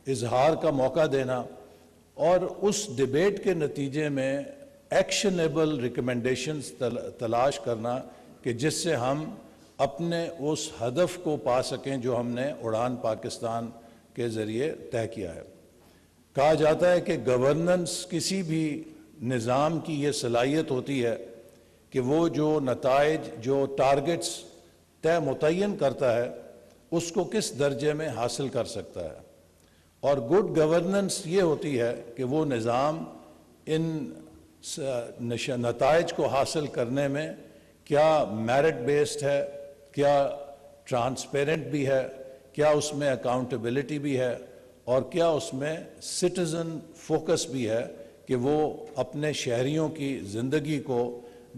اظہار کا موقع دینا اور اس ڈیبیٹ کے نتیجے میں ایکشنیبل ریکمنڈیشنز تلاش کرنا کہ جس سے ہم اپنے اس ہدف کو پا سکیں جو ہم نے اڑان پاکستان کے ذریعے طے کیا ہے۔ کہا جاتا ہے کہ گورننس کسی بھی نظام کی یہ صلاحیت ہوتی ہے کہ وہ جو نتائج، جو ٹارگٹس متعین کرتا ہے اس کو کس درجے میں حاصل کر سکتا ہے، اور گڈ گورننس یہ ہوتی ہے کہ وہ نظام ان نتائج کو حاصل کرنے میں کیا میرٹ بیسڈ ہے، کیا ٹرانسپیرنٹ بھی ہے، کیا اس میں اکاؤنٹیبلٹی بھی ہے، اور کیا اس میں سٹیزن فوکس بھی ہے کہ وہ اپنے شہریوں کی زندگی کو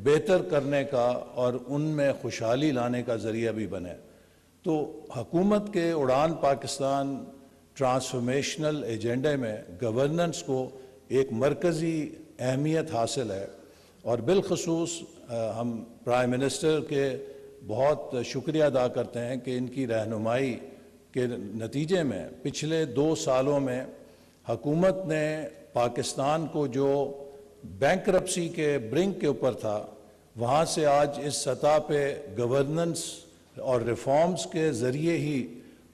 بہتر کرنے کا اور ان میں خوشحالی لانے کا ذریعہ بھی بنے۔ تو حکومت کے اڑان پاکستان ٹرانسفارمیشنل ایجنڈے میں گورننس کو ایک مرکزی اہمیت حاصل ہے، اور بالخصوص ہم پرائم منسٹر کے بہت شکریہ ادا کرتے ہیں کہ ان کی رہنمائی کے نتیجے میں پچھلے 2 سالوں میں حکومت نے پاکستان کو جو بینکرپسی کے برنک کے اوپر تھا وہاں سے آج اس سطح پہ گورننس اور ریفارمز کے ذریعے ہی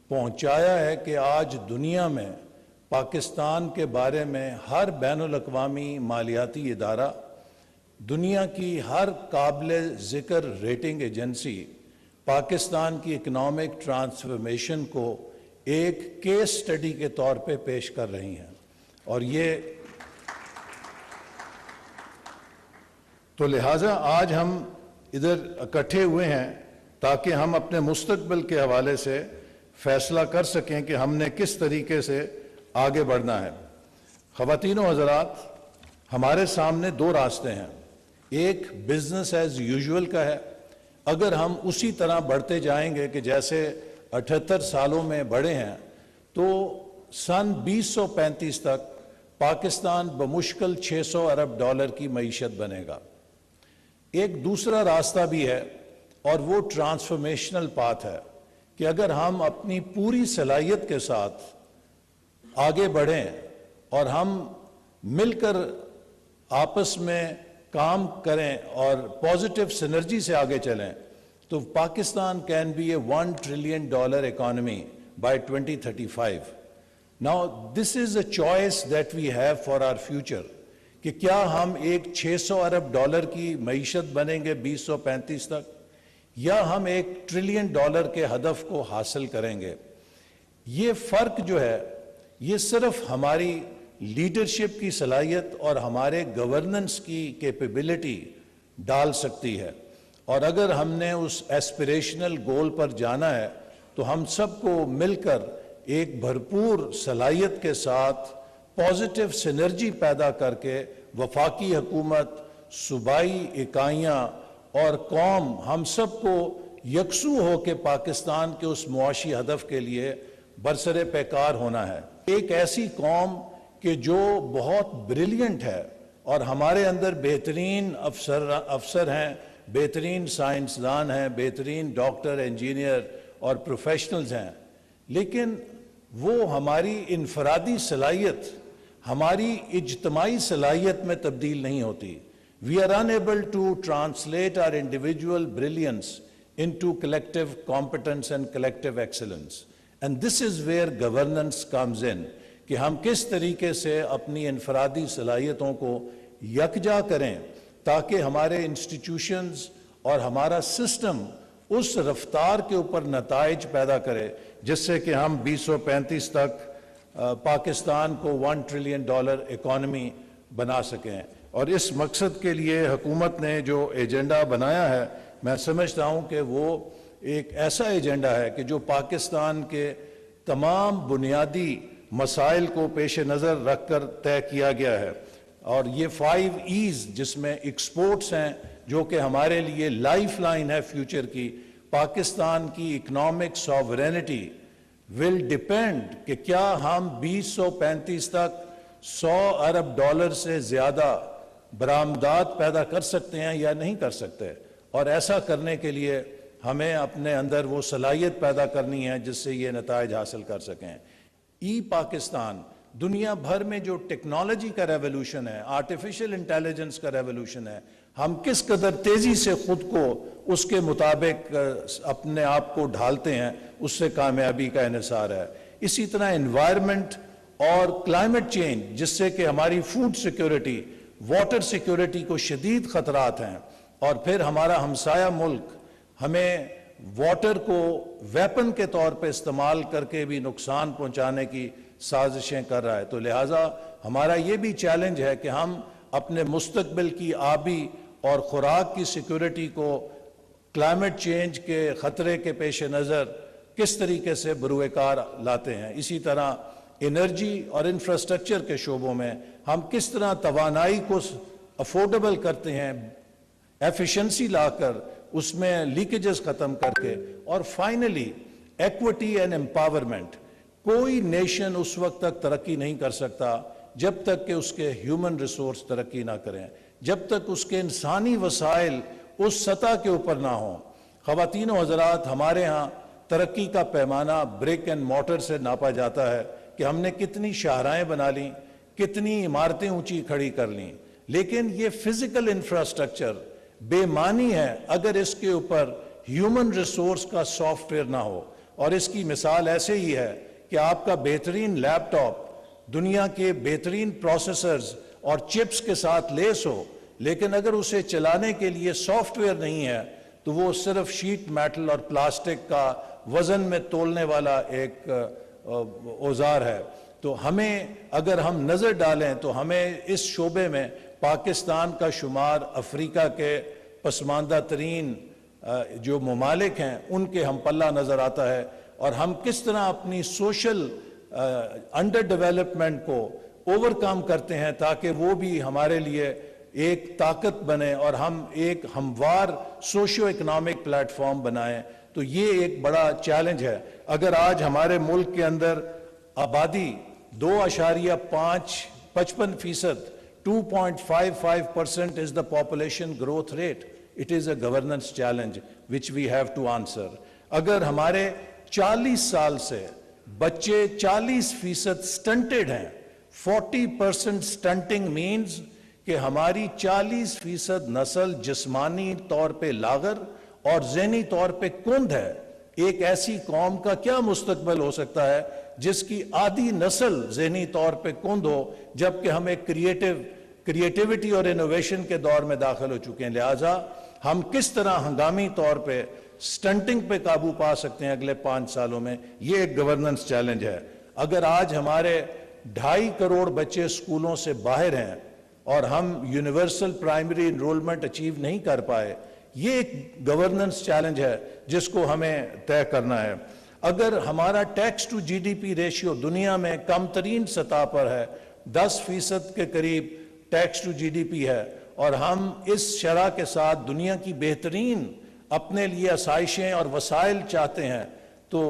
پہنچایا ہے کہ آج دنیا میں پاکستان کے بارے میں ہر بین الاقوامی مالیاتی ادارہ، دنیا کی ہر قابل ذکر ریٹنگ ایجنسی پاکستان کی اکنامک ٹرانسفارمیشن کو ایک کیس سٹڈی کے طور پہ پیش کر رہی ہیں، اور یہ تو لہٰذا آج ہم ادھر اکٹھے ہوئے ہیں تاکہ ہم اپنے مستقبل کے حوالے سے فیصلہ کر سکیں کہ ہم نے کس طریقے سے آگے بڑھنا ہے۔ خواتین و حضرات، ہمارے سامنے 2 راستے ہیں۔ ایک بزنس ایز یوزول کا ہے۔ اگر ہم اسی طرح بڑھتے جائیں گے کہ جیسے 78 سالوں میں بڑھے ہیں تو سن 2035 تک پاکستان بمشکل $600 ارب کی معیشت بنے گا۔ ایک دوسرا راستہ بھی ہے اور وہ ٹرانسفارمیشنل پاتھ ہے کہ اگر ہم اپنی پوری صلاحیت کے ساتھ آگے بڑھیں اور ہم مل کر آپس میں کام کریں اور پازیٹیو سینرجی سے آگے چلیں تو Pakistan can be a $1 trillion economy by 2035۔ Now this is a choice that we have for our future کہ کیا ہم ایک $600 ارب کی معیشت بنیں گے 2035 تک، یا ہم ایک $1 ٹریلین کے ہدف کو حاصل کریں گے۔ یہ فرق جو ہے یہ صرف ہماری لیڈرشپ کی صلاحیت اور ہمارے گورننس کی کیپیبلٹی ڈال سکتی ہے، اور اگر ہم نے اس ایسپریشنل گول پر جانا ہے تو ہم سب کو مل کر ایک بھرپور صلاحیت کے ساتھ پازیٹیو سینرجی پیدا کر کے وفاقی حکومت، صوبائی اکائیاں اور قوم ہم سب کو یکسو ہو کے پاکستان کے اس معاشی ہدف کے لیے برسر پیکار ہونا ہے۔ ایک ایسی قوم کہ جو بہت بریلینٹ ہے اور ہمارے اندر بہترین افسر ہیں، بہترین سائنسدان ہیں، بہترین ڈاکٹر، انجینئر اور پروفیشنلز ہیں، لیکن وہ ہماری انفرادی صلاحیت، ہماری اجتماعی صلاحیت میں تبدیل نہیں ہوتی۔ We are unable to translate our individual brilliance into collective competence and collective excellence. And this is where governance comes in کہ ہم کس طریقے سے اپنی انفرادی صلاحیتوں کو یکجا کریں تاکہ ہمارے انسٹیٹیوشنز اور ہمارا سسٹم اس رفتار کے اوپر نتائج پیدا کرے جس سے کہ ہم 2035 تک پاکستان کو $1 ٹریلین اکانومی بنا سکیں۔ اور اس مقصد کے لیے حکومت نے جو ایجنڈا بنایا ہے، میں سمجھتا ہوں کہ وہ ایک ایسا ایجنڈا ہے کہ جو پاکستان کے تمام بنیادی مسائل کو پیش نظر رکھ کر طے کیا گیا ہے، اور یہ 5 ایز جس میں ایکسپورٹس ہیں جو کہ ہمارے لیے لائف لائن ہے فیوچر کی۔ پاکستان کی اکنامک ساورینٹی ول ڈیپینڈ کہ کیا ہم 2035 تک $100 ارب سے زیادہ برآمدات پیدا کر سکتے ہیں یا نہیں کر سکتے، اور ایسا کرنے کے لیے ہمیں اپنے اندر وہ صلاحیت پیدا کرنی ہے جس سے یہ نتائج حاصل کر سکیں۔ ای پاکستان دنیا بھر میں جو ٹیکنالوجی کا ریولوشن ہے، آرٹیفیشل انٹیلیجنس کا ریولوشن ہے، ہم کس قدر تیزی سے خود کو اس کے مطابق اپنے آپ کو ڈھالتے ہیں، اس سے کامیابی کا انحصار ہے۔ اسی طرح انوائرمنٹ اور کلائمیٹ چینج، جس سے کہ ہماری فوڈ سیکیورٹی، واٹر سیکیورٹی کو شدید خطرات ہیں، اور پھر ہمارا ہمسایہ ملک ہمیں واٹر کو ویپن کے طور پہ استعمال کر کے بھی نقصان پہنچانے کی سازشیں کر رہا ہے۔ تو لہٰذا ہمارا یہ بھی چیلنج ہے کہ ہم اپنے مستقبل کی آبی اور خوراک کی سیکیورٹی کو کلائمیٹ چینج کے خطرے کے پیش نظر کس طریقے سے بروئے کار لاتے ہیں۔ اسی طرح انرجی اور انفراسٹرکچر کے شعبوں میں ہم کس طرح توانائی کو افورڈیبل کرتے ہیں، ایفیشنسی لا کر اس میں لیکیجز ختم کر کے، اور فائنلی ایکوٹی اینڈ امپاورمنٹ۔ کوئی نیشن اس وقت تک ترقی نہیں کر سکتا جب تک کہ اس کے ہیومن ریسورس ترقی نہ کریں، جب تک اس کے انسانی وسائل اس سطح کے اوپر نہ ہوں۔ خواتین و حضرات، ہمارے ہاں ترقی کا پیمانہ بریک اینڈ مورٹر سے ناپا جاتا ہے کہ ہم نے کتنی شاہراہیں بنا لیں، کتنی عمارتیں اونچی کھڑی کر لیں، لیکن یہ فزیکل انفراسٹرکچر بے معنی ہے اگر اس کے اوپر ہیومن ریسورس کا سافٹ ویئر نہ ہو۔ اور اس کی مثال ایسے ہی ہے کہ آپ کا بہترین لیپ ٹاپ دنیا کے بہترین پروسیسرز اور چپس کے ساتھ لیس ہو، لیکن اگر اسے چلانے کے لیے سافٹ ویئر نہیں ہے تو وہ صرف شیٹ میٹل اور پلاسٹک کا وزن میں تولنے والا ایک اوزار ہے۔ تو ہمیں اگر ہم نظر ڈالیں تو ہمیں اس شعبے میں پاکستان کا شمار افریقہ کے پسماندہ ترین جو ممالک ہیں ان کے ہم پلہ نظر آتا ہے، اور ہم کس طرح اپنی سوشل انڈر ڈیولپمنٹ کو اوور کم کرتے ہیں تاکہ وہ بھی ہمارے لیے ایک طاقت بنے اور ہم ایک ہموار سوشو اکنامک پلیٹ فارم بنائیں۔ تو یہ ایک بڑا چیلنج ہے۔ اگر آج ہمارے ملک کے اندر آبادی 2.55%، 2.55% is the population growth rate. It is a governance challenge which we have to answer. اگر ہمارے 40 سال سے بچے 40% سٹنٹڈ ہیں، 40% سٹنٹنگ مینز کہ ہماری 40% نسل جسمانی طور پہ لاغر اور ذہنی طور پہ کند ہے۔ ایک ایسی قوم کا کیا مستقبل ہو سکتا ہے جس کی آدھی نسل ذہنی طور پہ کند ہو، جبکہ ہم ایک کریٹیوٹی اور انوویشن کے دور میں داخل ہو چکے ہیں۔ لہٰذا ہم کس طرح ہنگامی طور پہ سٹنٹنگ پہ قابو پا سکتے ہیں اگلے 5 سالوں میں، یہ ایک گورننس چیلنج ہے۔ اگر آج ہمارے 2.5 کروڑ بچے سکولوں سے باہر ہیں اور ہم یونیورسل پرائمری انرولمنٹ اچیو نہیں کر پائے، یہ ایک گورننس چیلنج ہے جس کو ہمیں طے کرنا ہے۔ اگر ہمارا tax to G D P ratio دنیا میں کم ترین سطح پر ہے، 10% کے قریب tax to G D P ہے، اور ہم اس شرح کے ساتھ دنیا کی بہترین اپنے لیے آسائشیں اور وسائل چاہتے ہیں، تو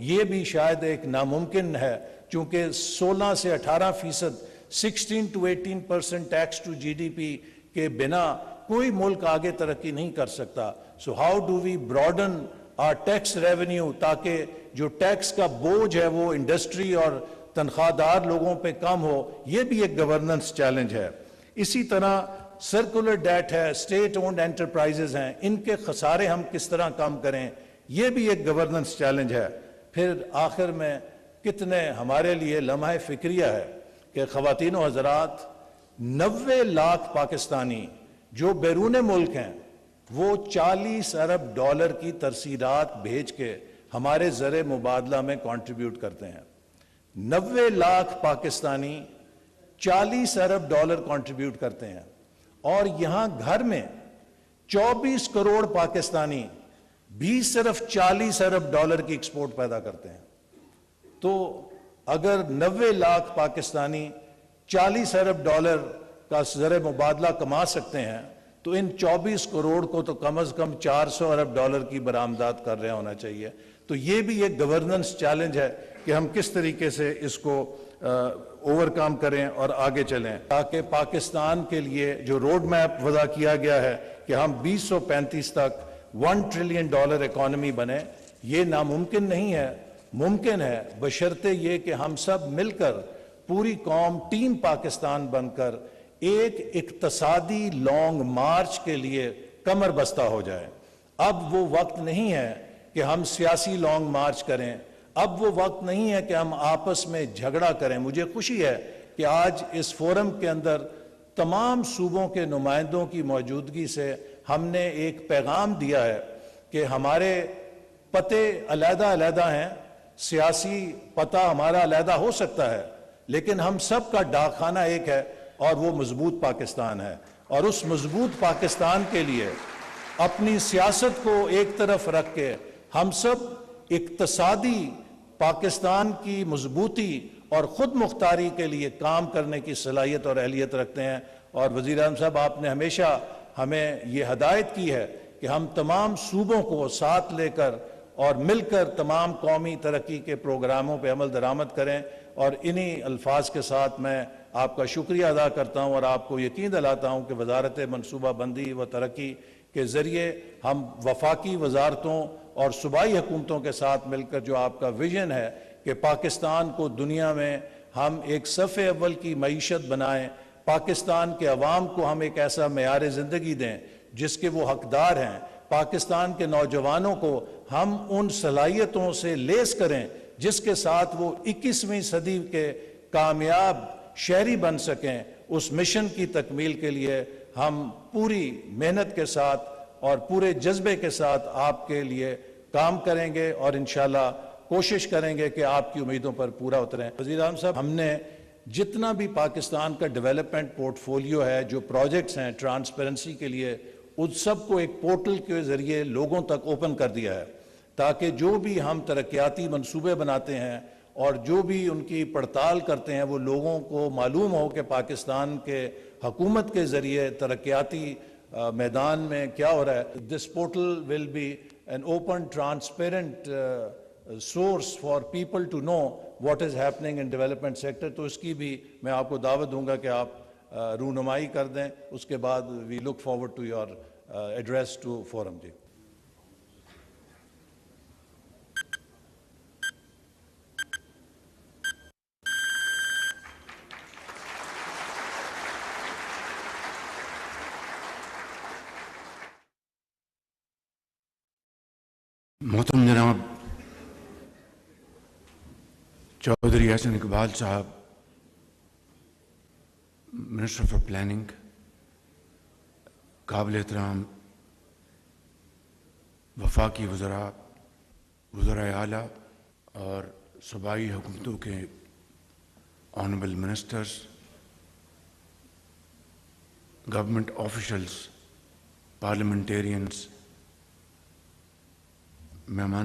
یہ بھی شاید ایک ناممکن ہے، چونکہ 16 سے 18%، 16 to 18% tax to G D P کے بنا کوئی ملک آگے ترقی نہیں کر سکتا۔ So how do we broaden our tax revenue, تاکہ جو ٹیکس کا بوجھ ہے وہ انڈسٹری اور تنخواہ دار لوگوں پہ کم ہو، یہ بھی ایک گورننس چیلنج ہے۔ اسی طرح سرکولر ڈیٹ ہے، اسٹیٹ اونڈ انٹرپرائزز ہیں، ان کے خسارے ہم کس طرح کم کریں، یہ بھی ایک گورننس چیلنج ہے۔ پھر آخر میں کتنے ہمارے لیے لمحہ فکریہ ہے کہ خواتین و حضرات، 90 لاکھ پاکستانی جو بیرون ملک ہیں وہ $40 ارب کی ترسیلات بھیج کے ہمارے زر مبادلہ میں کنٹریبیوٹ کرتے ہیں۔ 90 لاکھ پاکستانی $40 ارب کنٹریبیوٹ کرتے ہیں، اور یہاں گھر میں 24 کروڑ پاکستانی بھی صرف $40 ارب کی ایکسپورٹ پیدا کرتے ہیں۔ تو اگر 90 لاکھ پاکستانی $40 ارب کا زر مبادلہ کما سکتے ہیں تو ان 24 کروڑ کو تو کم از کم $400 ارب کی برآمدات کر رہا ہونا چاہیے۔ تو یہ بھی ایک گورننس چیلنج ہے کہ ہم کس طریقے سے اس کو اوور کم کریں اور آگے چلیں، تاکہ پاکستان کے لیے جو روڈ میپ وضع کیا گیا ہے کہ ہم 2035 تک $1 ٹریلین اکانومی بنے، یہ ناممکن نہیں ہے، ممکن ہے بشرطے یہ کہ ہم سب مل کر پوری قوم ٹیم پاکستان بن کر ایک اقتصادی لانگ مارچ کے لیے کمر بستہ ہو جائے۔ اب وہ وقت نہیں ہے کہ ہم سیاسی لانگ مارچ کریں، اب وہ وقت نہیں ہے کہ ہم آپس میں جھگڑا کریں۔ مجھے خوشی ہے کہ آج اس فورم کے اندر تمام صوبوں کے نمائندوں کی موجودگی سے ہم نے ایک پیغام دیا ہے کہ ہمارے پتے علیحدہ علیحدہ ہیں، سیاسی پتہ ہمارا علیحدہ ہو سکتا ہے، لیکن ہم سب کا ڈاک خانہ ایک ہے اور وہ مضبوط پاکستان ہے۔ اور اس مضبوط پاکستان کے لیے اپنی سیاست کو ایک طرف رکھ کے ہم سب اقتصادی پاکستان کی مضبوطی اور خود مختاری کے لیے کام کرنے کی صلاحیت اور اہلیت رکھتے ہیں۔ اور وزیر اعظم صاحب، آپ نے ہمیشہ ہمیں یہ ہدایت کی ہے کہ ہم تمام صوبوں کو ساتھ لے کر اور مل کر تمام قومی ترقی کے پروگراموں پہ عمل درآمد کریں، اور انہی الفاظ کے ساتھ میں آپ کا شکریہ ادا کرتا ہوں اور آپ کو یقین دلاتا ہوں کہ وزارت منصوبہ بندی و ترقی کے ذریعے ہم وفاقی وزارتوں اور صوبائی حکومتوں کے ساتھ مل کر جو آپ کا ویژن ہے کہ پاکستان کو دنیا میں ہم ایک صف اول کی معیشت بنائیں، پاکستان کے عوام کو ہم ایک ایسا معیار زندگی دیں جس کے وہ حقدار ہیں، پاکستان کے نوجوانوں کو ہم ان صلاحیتوں سے لیس کریں جس کے ساتھ وہ 21ویں صدی کے کامیاب شہری بن سکیں، اس مشن کی تکمیل کے لیے ہم پوری محنت کے ساتھ اور پورے جذبے کے ساتھ آپ کے لیے کام کریں گے اور انشاءاللہ کوشش کریں گے کہ آپ کی امیدوں پر پورا اتریں۔ وزیر اعظم صاحب، ہم نے جتنا بھی پاکستان کا ڈیولپمنٹ پورٹ فولیو ہے، جو پروجیکٹس ہیں ٹرانسپیرنسی کے لیے، ان سب کو ایک پورٹل کے ذریعے لوگوں تک اوپن کر دیا ہے تاکہ جو بھی ہم ترقیاتی منصوبے بناتے ہیں اور جو بھی ان کی پڑتال کرتے ہیں وہ لوگوں کو معلوم ہو کہ پاکستان کے حکومت کے ذریعے ترقیاتی میدان میں کیا ہو رہا ہے۔ This portal will be an open transparent source for people to know what is happening in development sector, تو اس کی بھی میں آپ کو دعوت دوں گا کہ آپ رونمائی کر دیں۔ اس کے بعد we look forward to your address to forum. جی محترم جناب چودھری احسن اقبال صاحب، منسٹر فار پلاننگ، قابل احترام وفاقی وزراء، وزرائے اعلیٰ اور صوبائی حکومتوں کے honourable ministers, government officials, parliamentarians, مہمان